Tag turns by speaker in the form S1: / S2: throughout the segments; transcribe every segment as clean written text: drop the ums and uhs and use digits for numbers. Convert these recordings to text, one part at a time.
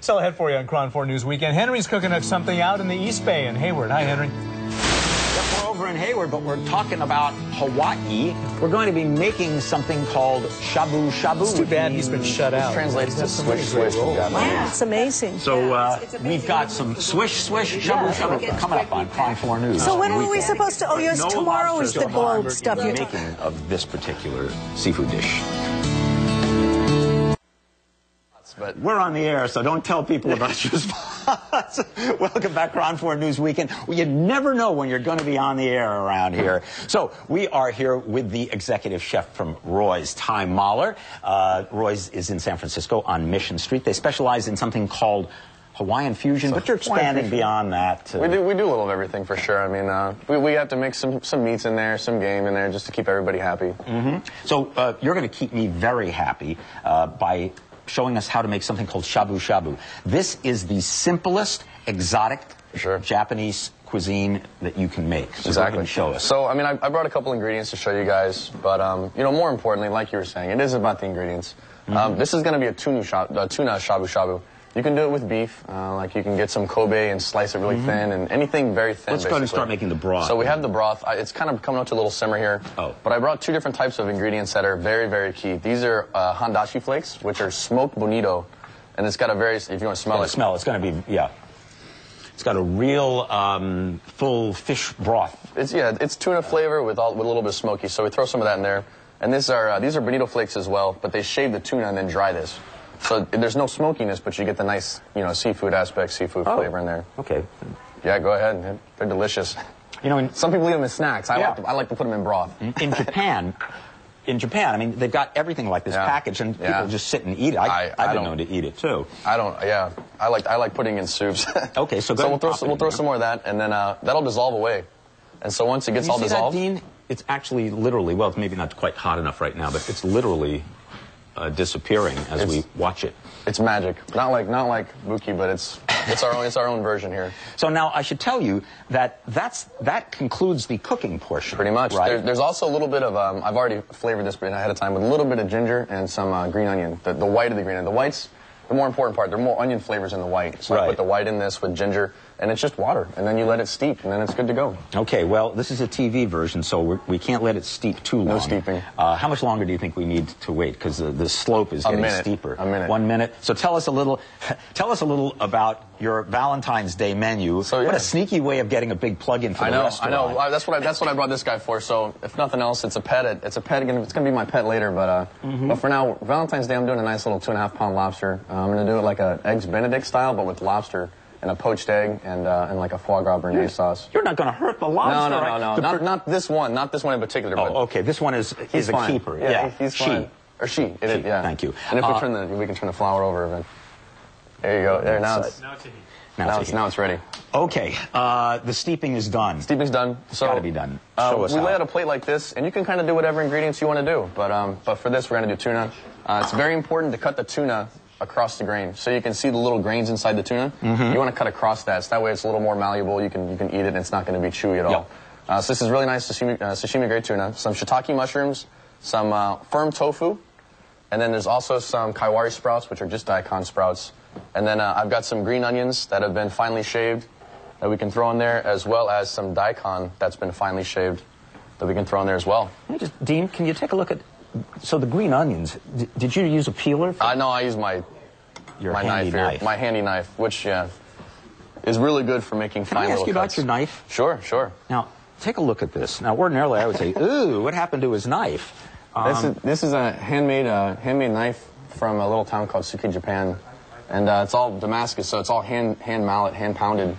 S1: So ahead for you on Cron 4 News Weekend. Henry's cooking up something out in the East Bay in Hayward. Hi, Henry.
S2: Yep, we're over in Hayward, but we're talking about Hawaii. We're going to be making something called Shabu Shabu.
S1: It's too bad he's been shut out.
S3: Translates to swish, swish.
S4: Yeah, it's amazing.
S2: So we've got some swish, swish, Shabu Shabu coming up on Cron 4 News.
S4: So when were we supposed to? Oh, yes, tomorrow is the globe stuff.
S2: The making of this particular seafood dish. But we're on the air, so don't tell people about your spots. Welcome back, Cron 4 News Weekend. Well, you never know when you're going to be on the air around here. So we are here with the executive chef from Roy's, Ty Mahler. Roy's is in San Francisco on Mission Street. They specialize in something called Hawaiian fusion, but you're expanding beyond that.
S3: We do a little of everything for sure. I mean, we have to mix some meats in there, some game in there, just to keep everybody happy.
S2: So you're going to keep me very happy by showing us how to make something called Shabu Shabu. This is the simplest exotic Japanese cuisine that you can make. So
S3: exactly.
S2: Go ahead and show us.
S3: So, I mean, I brought a couple ingredients to show you guys, but, you know, more importantly, like you were saying, it is about the ingredients. This is going to be a tuna Shabu Shabu. You can do it with beef, like you can get some Kobe and slice it really thin, and anything very thin.
S2: Let's go ahead and start making the broth.
S3: So we have the broth. It's kind of coming up to a little simmer here.
S2: Oh.
S3: But I brought two different types of ingredients that are very, very key. These are handashi flakes, which are smoked bonito, and it's got a very, if you want to smell it.
S2: Smell, it's going to be, yeah. It's got a real full fish broth.
S3: It's tuna flavor with a little bit of smoky, so we throw some of that in there. And these are bonito flakes as well, but they shave the tuna and then dry this. So there's no smokiness, but you get the nice, you know, seafood aspect, seafood flavor in there.
S2: Okay.
S3: Yeah, go ahead. They're delicious.
S2: You know,
S3: some people eat them as snacks. I like to put them in broth.
S2: In Japan, I mean, they've got everything like this package, and people just sit and eat it. I've been known to eat it too.
S3: I don't. Yeah, I like putting in soups.
S2: Okay, so
S3: we'll throw some more of that, and then that'll dissolve away. And so once it gets all dissolved,
S2: that, Dean? It's actually literally, well, it's maybe not quite hot enough right now, but it's literally disappearing as we watch it.
S3: It's magic. Not like Buki, but it's our own version here.
S2: So now I should tell you that that concludes the cooking portion.
S3: Pretty much.
S2: Right?
S3: There's also a little bit of I've already flavored this ahead of time with a little bit of ginger and some green onion. The white of the green onion. The white's the more important part. There are more onion flavors in the white. So I put the white in this with ginger, and it's just water, and then you let it steep, and then it's good to go.
S2: Okay, well, this is a TV version, so we can't let it steep too long.
S3: No steeping.
S2: How much longer do you think we need to wait? Because the slope is getting steeper.
S3: A minute.
S2: 1 minute. So tell us a little about your Valentine's Day menu. So, what a sneaky way of getting a big plug-in for the restaurant.
S3: I know. That's what I brought this guy for. So if nothing else, it's a pet. It's a pet. It's going to be my pet later. But for now, Valentine's Day, I'm doing a nice little 2.5-pound lobster. I'm going to do it like a eggs Benedict style, but with lobster and a poached egg and like a foie gras béarnaise sauce.
S2: You're not going to hurt the lobster.
S3: No. Not this one. Not this one in particular.
S2: Oh, okay. This one is a keeper.
S3: Yeah, he's fine. Or she. Yeah.
S2: Thank you.
S3: And if we can turn the flour over a bit. There you go. There, now it's ready.
S2: Okay, the steeping is done.
S3: Steeping's done.
S2: It's got to be done. Show us
S3: we
S2: how.
S3: lay out a plate like this, and you can kind of do whatever ingredients you want to do. But for this, we're going to do tuna. It's very important to cut the tuna across the grain, so you can see the little grains inside the tuna. You want to cut across that, so that way it's a little more malleable. You can eat it, and it's not going to be chewy at all. So this is really nice sashimi grade tuna. Some shiitake mushrooms, some firm tofu, and then there's also some kaiwari sprouts, which are just daikon sprouts. And then I've got some green onions that have been finely shaved that we can throw in there, as well as some daikon that's been finely shaved that we can throw in there as well.
S2: Dean, can you take a look at, so the green onions, did you use a peeler?
S3: No, I use my knife here. My handy knife, which is really good for making fine little cuts.
S2: Can I ask you about your knife?
S3: Sure.
S2: Now, take a look at this. Now, ordinarily I would say, ooh, what happened to his knife?
S3: This is a handmade knife from a little town called Suki, Japan. And it's all Damascus, so it's all hand mallet, hand pounded.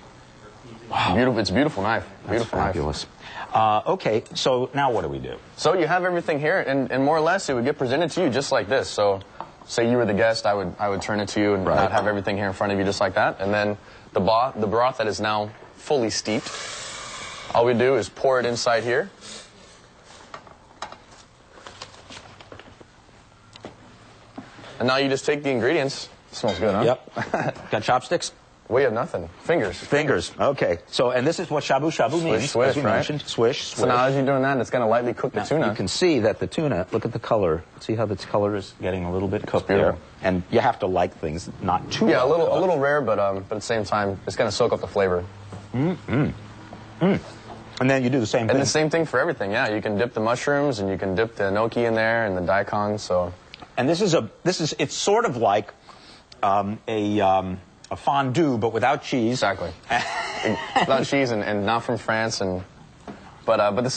S3: Wow. Beautiful. It's a beautiful knife. Beautiful knife.
S2: Fabulous. Okay, so now what do we do?
S3: So you have everything here, and more or less it would get presented to you just like this. So say you were the guest, I would turn it to you and not have everything here in front of you just like that. And then the broth that is now fully steeped, all we do is pour it inside here. And now you just take the ingredients. Smells good, huh?
S2: Yep. Got chopsticks?
S3: We have nothing. Fingers.
S2: Fingers. Okay. So, and this is what shabu shabu means.
S3: Swish,
S2: as we mentioned. Swish, swish.
S3: So now as you're doing that, it's going to lightly cook the tuna.
S2: You can see that the tuna, look at the color. See how the color is getting a little bit cooked there. And you have to like things not too
S3: a
S2: well
S3: little rare, but at the same time, it's going to soak up the flavor.
S2: And then you do the same thing.
S3: And the same thing for everything, yeah. You can dip the mushrooms, and you can dip the gnocchi in there, and the daikon, so.
S2: And it's sort of like a fondue, but without cheese.
S3: Exactly. Without cheese and not from France, but the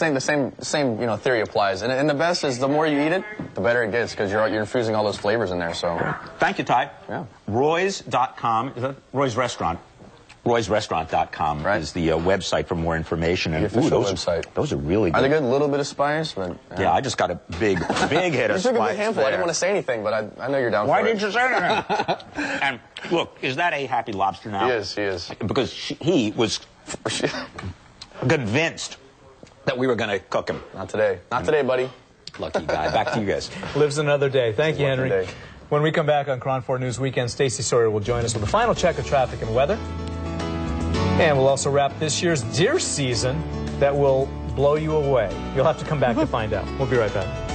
S3: same theory applies. And the best is the more you eat it, the better it gets because you're infusing all those flavors in there. So.
S2: Thank you, Ty.
S3: Yeah.
S2: Roy's.com. Is that Roy's Restaurant? Roy'sRestaurant.com is the website for more information.
S3: And website.
S2: Those are really good.
S3: Are they good? A little bit of spice, but
S2: yeah, I just got a big hit of spice.
S3: You took a big handful. I didn't want to say anything, but I know you're down for it.
S2: Why didn't you say anything? And look, is that a happy lobster now?
S3: He is.
S2: Because he was convinced that we were going to cook him.
S3: Not today. Not today, buddy.
S2: Lucky guy. Back to you guys.
S1: Lives another day. Thank you, Henry. When we come back on Cron 4 News Weekend, Stacey Sawyer will join us with a final check of traffic and weather. And we'll also wrap this year's deer season that will blow you away. You'll have to come back to find out. We'll be right back.